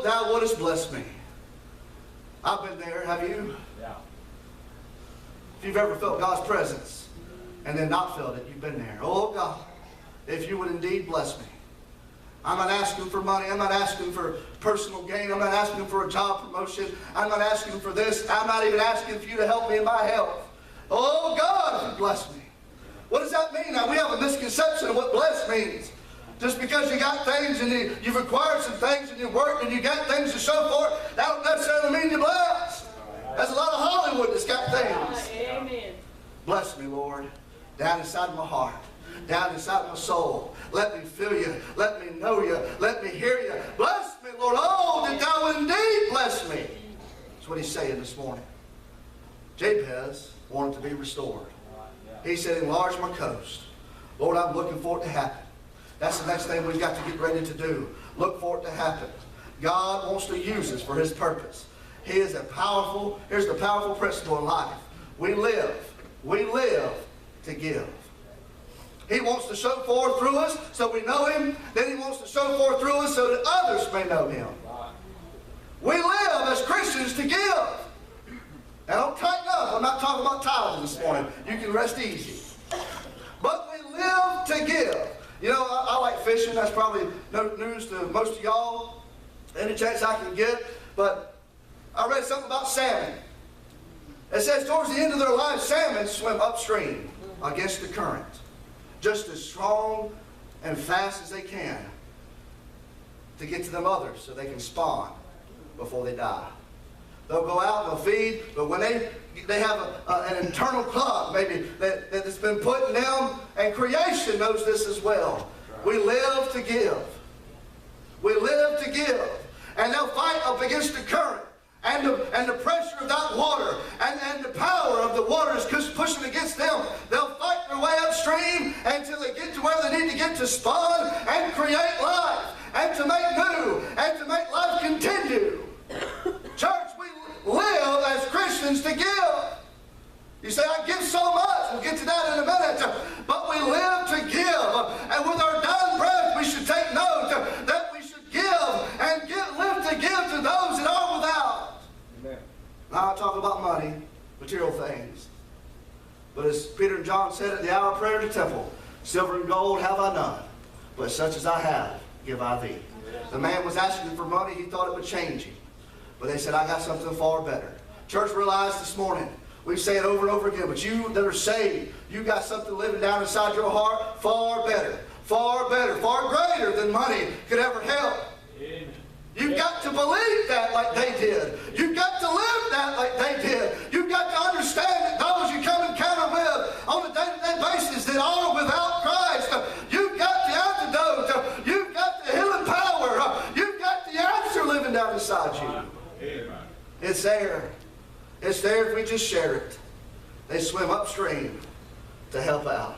thou wouldest bless me. I've been there, have you? Yeah. If you've ever felt God's presence and then not felt it, you've been there. Oh God, if you would indeed bless me. I'm not asking for money. I'm not asking for personal gain. I'm not asking for a job promotion. I'm not asking for this. I'm not even asking for you to help me in my health. Oh God, if you bless me. What does that mean? Now, we have a misconception of what blessed means. Just because you got things and you've acquired some things and you work and you got things to show for it, that don't necessarily mean you're blessed. There's a lot of Hollywood that's got things. Amen. Bless me, Lord, down inside my heart, down inside my soul. Let me feel you. Let me know you. Let me hear you. Bless me, Lord. Oh, that thou would indeed bless me. That's what he's saying this morning. Jabez wanted to be restored. He said, enlarge my coast. Lord, I'm looking for it to happen. That's the next thing we've got to get ready to do. Look for it to happen. God wants to use us for his purpose. He is here's the powerful principle in life. We live to give. He wants to show forth through us so we know him. Then he wants to show forth through us so that others may know him. We live as Christians to give. Now don't tighten up. I'm not talking about tithing this morning. You can rest easy. But we live to give. You know, I like fishing. That's probably no news to most of y'all. Any chance I can get. But I read something about salmon. It says towards the end of their lives, salmon swim upstream against the current, just as strong and fast as they can to get to them others so they can spawn before they die. They'll go out and they'll feed, but when they have an internal clock maybe that's been put in them, and creation knows this as well. We live to give. We live to give. And they'll fight up against the current and the pressure of that water and the power of the water is pushing against them. They'll fight their way upstream until they get to where they need to get to spawn and create life and to make new and to make life continue. Church, we live as Christians to give. You say, I give so much. We'll get to that in a minute. But we live to give. And with our dying breath, we should take note that we should give and live to give to those that are without. Amen. Now I talk about money, material things. But as Peter and John said at the hour of prayer in the temple, silver and gold have I none, but such as I have give I thee. The man was asking for money. He thought it would change him. But they said, I got something far better. Church, realize this morning, we say it over and over again, but you that are saved, you got something living down inside your heart far better, far greater than money could ever help. Amen. You've got to believe that like they did. You've got to live that like they did. You've got to understand that those you come encounter with on a day-to-day basis that are without Christ, you've got the antidote. You've got the healing power. You've got the answer living down inside you. Amen. It's there. It's there if we just share it. They swim upstream to help out.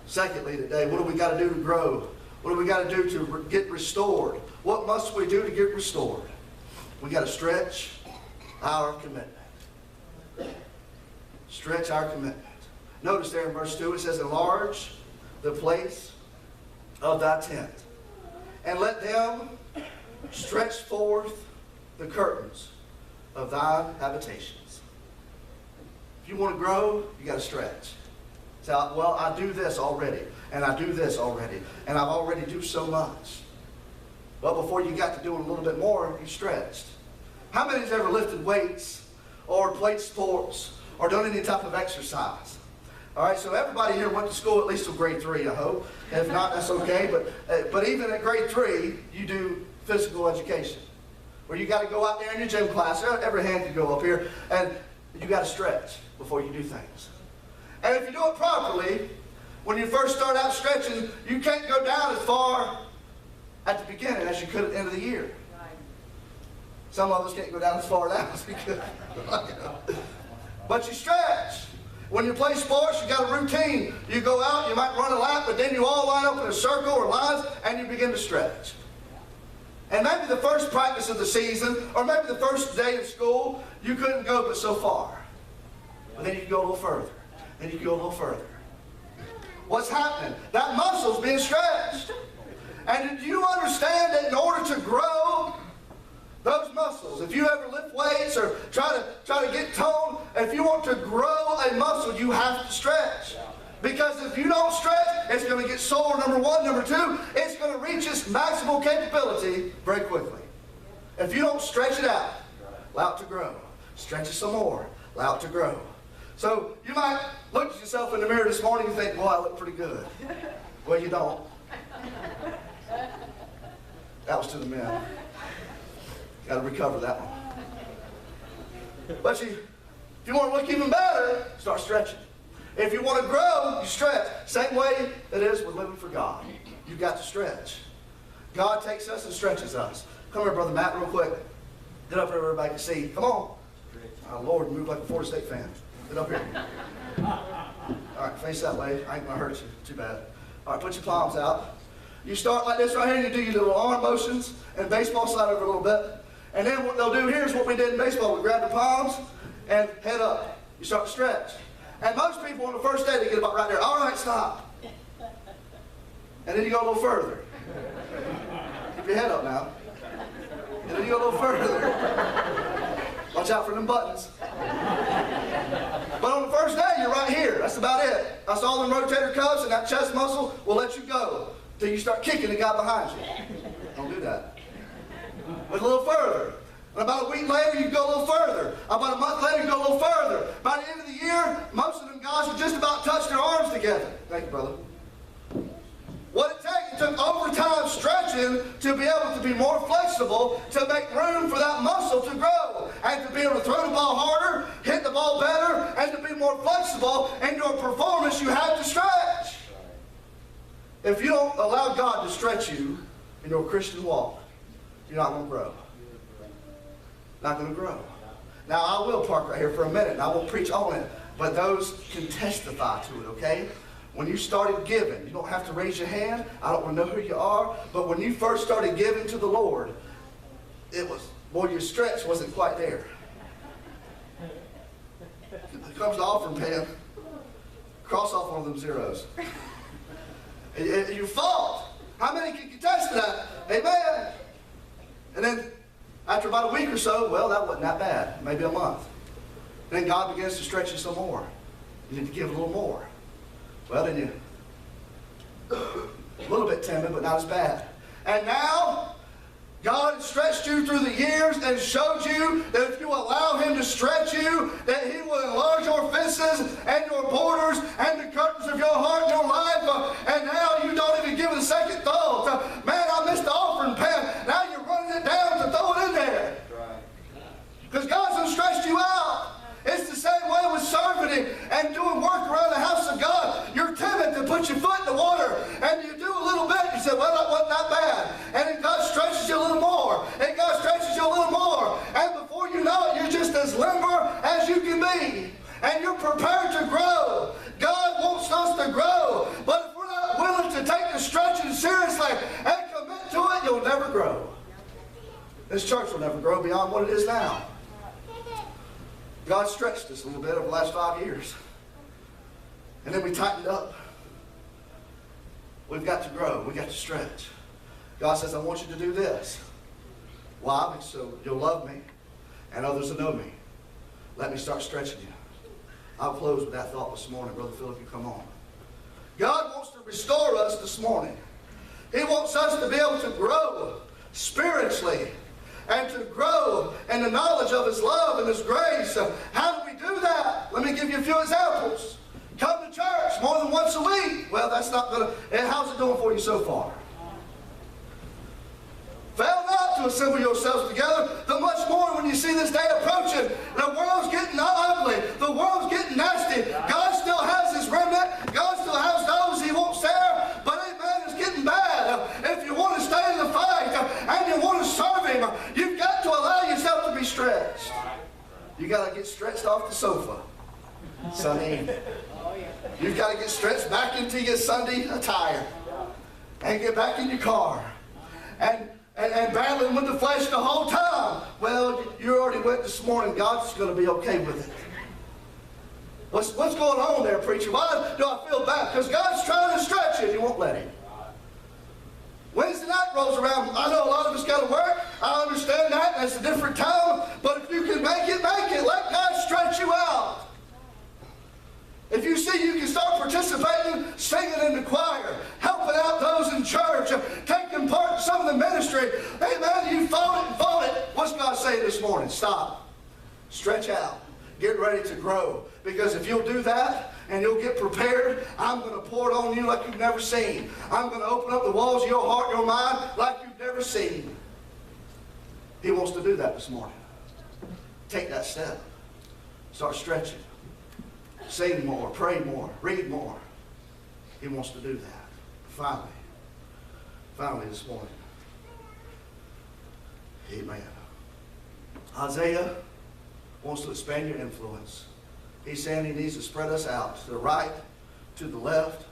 Secondly today, what do we got to do to grow? What do we got to do to get restored? What must we do to get restored? We got to stretch our commitment. Stretch our commitment. Notice there in verse 2 it says, enlarge the place of thy tent, and let them stretch forth the curtains of thy habitations. If you want to grow, you got to stretch. Say, well, I do this already, and I do this already, and I've already do so much. Well, before you got to doing a little bit more, you stretched. How many has ever lifted weights or played sports or done any type of exercise? All right, so everybody here went to school at least till grade 3, I hope. If not, that's okay. But even at grade 3, you do physical education, where you got to go out there in your gym class. Every hand can go up here, and you got to stretch before you do things. And if you do it properly, when you first start out stretching, you can't go down as far at the beginning as you could at the end of the year. Some of us can't go down as far now as we could. But you stretch. When you play sports, you got a routine. You go out, you might run a lap, but then you all line up in a circle or lines, and you begin to stretch. And maybe the first practice of the season, or maybe the first day of school, you couldn't go but so far. But then you can go a little further. And you can go a little further. What's happening? That muscle's being stretched. And do you understand that in order to grow, number one. Number two, it's going to reach its maximal capability very quickly. If you don't stretch it out, allow it to grow. Stretch it some more, allow it to grow. So you might look at yourself in the mirror this morning and think, boy, I look pretty good. Well, you don't. That was to the men. Got to recover that one. But if you want to look even better, start stretching. If you want to grow, you stretch. Same way it is with living for God. You've got to stretch. God takes us and stretches us. Come here, Brother Matt, real quick. Get up here, everybody can see. Come on. Oh, Lord, move like a Florida State fan. Get up here. All right, face that way. I ain't going to hurt you too bad. All right, put your palms out. You start like this right here, and you do your little arm motions, and baseball slide over a little bit. And then what they'll do here is what we did in baseball. We grab the palms and head up. You start to stretch. And most people on the first day, they get about right there. All right, stop. And then you go a little further. Keep your head up now. And then you go a little further. Watch out for them buttons. But on the first day, you're right here. That's about it. That's all them rotator cuffs and that chest muscle will let you go until you start kicking the guy behind you. Don't do that. But a little further. And about a week later, you go a little further. About a month later, you go a little further. By the end of the year, most of them guys would just about touch their arms together. Thank you, brother. What it took overtime stretching to be able to be more flexible, to make room for that muscle to grow, and to be able to throw the ball harder, hit the ball better, and to be more flexible in your performance, you have to stretch. If you don't allow God to stretch you in your Christian walk, you're not going to grow. Not going to grow. Now, I will park right here for a minute, and I won't preach on it, but those can testify to it, okay? When you started giving, you don't have to raise your hand. I don't want to know who you are, but when you first started giving to the Lord, it was, boy, your stretch wasn't quite there. It comes to offering, man. Cross off one of them zeros. You fault. How many can contest that? Amen. And then after about a week or so, well, that wasn't that bad. Maybe a month. Then God begins to stretch you some more. You need to give a little more. Well, then you a little bit timid, but not as bad. And now, God has stretched you through the years and showed you that if you allow Him to stretch you, that He will enlarge your fences and your borders and the curtains of your heart and your life. And now you don't even give it a second thought. Man, I missed the offering pan. Now you're running it down to throw it in there. Because God's going to stretch you out. It's the same way with serving Him and doing work around the house of God. You're timid to put your foot in the water, and you do a little bit, you say, well, that wasn't that bad. And then God stretches you a little more, and God stretches you a little more. And before you know it, you're just as limber as you can be. And you're prepared to grow. God wants us to grow. But if we're not willing to take the stretching seriously and commit to it, you'll never grow. This church will never grow beyond what it is now. God stretched us a little bit over the last 5 years. And then we tightened up. We've got to grow. We've got to stretch. God says, I want you to do this. Why? So you'll love me and others will know me. Let me start stretching you. I'll close with that thought this morning. Brother Philip, you come on. God wants to restore us this morning. He wants us to be able to grow spiritually and to grow in the knowledge of His love and His grace. How do we do that? Let me give you a few examples. Come to church more than once a week. Well, that's not going to... And how's it doing for you so far? Fail not to assemble yourselves together, the much more when you see this day approaching. The world's getting ugly. The world's getting nasty. God still has His remnant. God still has those He wants there. But amen, it's getting bad. If you want to stay in the fight and you want to serve Him, you've got to allow yourself to be stretched. You got to get stretched off the sofa Sunday evening. You've got to get stretched back into your Sunday attire and get back in your car and battling with the flesh the whole time. Well, you already went this morning. God's going to be okay with it. What's going on there, preacher? Why do I feel bad? Because God's trying to stretch you and you won't let Him. Wednesday night rolls around. I know a lot of us got to work. I understand that. That's a different time. But if you can make it, make it. Let God stretch you out. If you see you can start participating, singing in the choir, helping out in the ministry. Amen. You fought it and fought it. What's God saying this morning? Stop. Stretch out. Get ready to grow. Because if you'll do that and you'll get prepared, I'm going to pour it on you like you've never seen. I'm going to open up the walls of your heart and your mind like you've never seen. He wants to do that this morning. Take that step. Start stretching. Sing more, pray more, read more. He wants to do that. Finally this morning. Amen. Isaiah wants to expand your influence. He's saying he needs to spread us out to the right, to the left,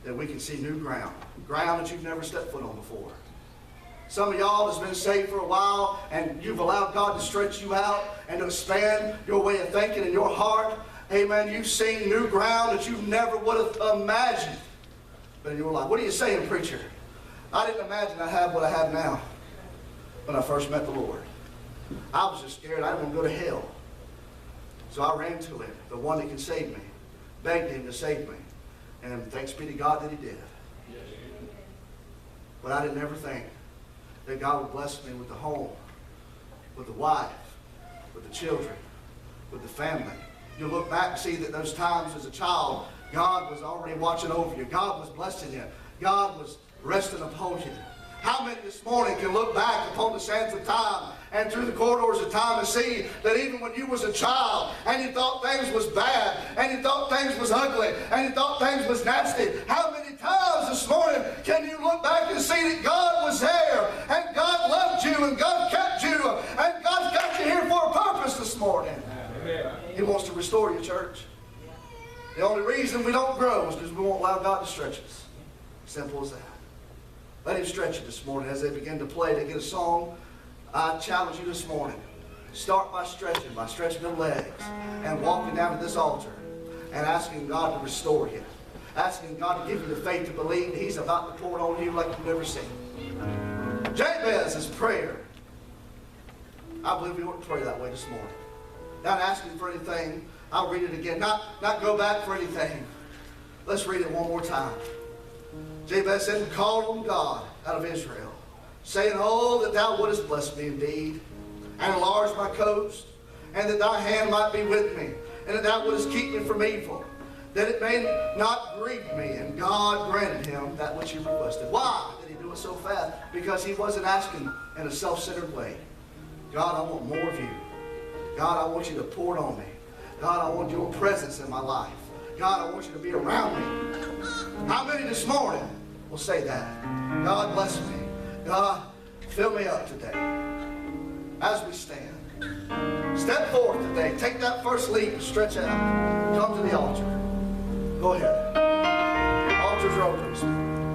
that we can see new ground. Ground that you've never stepped foot on before. Some of y'all has been saved for a while and you've allowed God to stretch you out and to expand your way of thinking in your heart. Amen. You've seen new ground that you never would have imagined. But in your life, what are you saying, preacher? I didn't imagine I'd have what I have now when I first met the Lord. I was just scared I didn't want to go to hell. So I ran to Him, the one that can save me. Begged Him to save me. And thanks be to God that He did. But I didn't ever think that God would bless me with the home, with the wife, with the children, with the family. You look back and see that those times as a child, God was already watching over you. God was blessing you. God was resting upon you. How many this morning can look back upon the sands of time and through the corridors of time and see that even when you was a child and you thought things was bad and you thought things was ugly and you thought things was nasty, how many times this morning can you look back and see that God was there and God loved you and God kept you and God's got you here for a purpose this morning? Amen. He wants to restore your church. The only reason we don't grow is because we won't allow God to stretch us. Simple as that. Let Him stretch you this morning. As they begin to play, they get a song. I challenge you this morning. Start by stretching the legs and walking down to this altar and asking God to restore you. Asking God to give you the faith to believe that He's about to pour it on you like you've never seen. Jabez's prayer. I believe we ought to pray that way this morning. Not asking for anything. I'll read it again. Not go back for anything. Let's read it one more time. Jabez said, and called on God out of Israel, saying, oh, that thou wouldest bless me indeed, and enlarge my coast, and that thy hand might be with me, and that thou wouldest keep me from evil, that it may not grieve me. And God granted him that which he requested. Why did he do it so fast? Because he wasn't asking in a self-centered way. God, I want more of you. God, I want you to pour it on me. God, I want your presence in my life. God, I want you to be around me. How many this morning will say that? God, bless me. God, fill me up today. As we stand, step forward today. Take that first leap and stretch out. Come to the altar. Go ahead. Altars are open.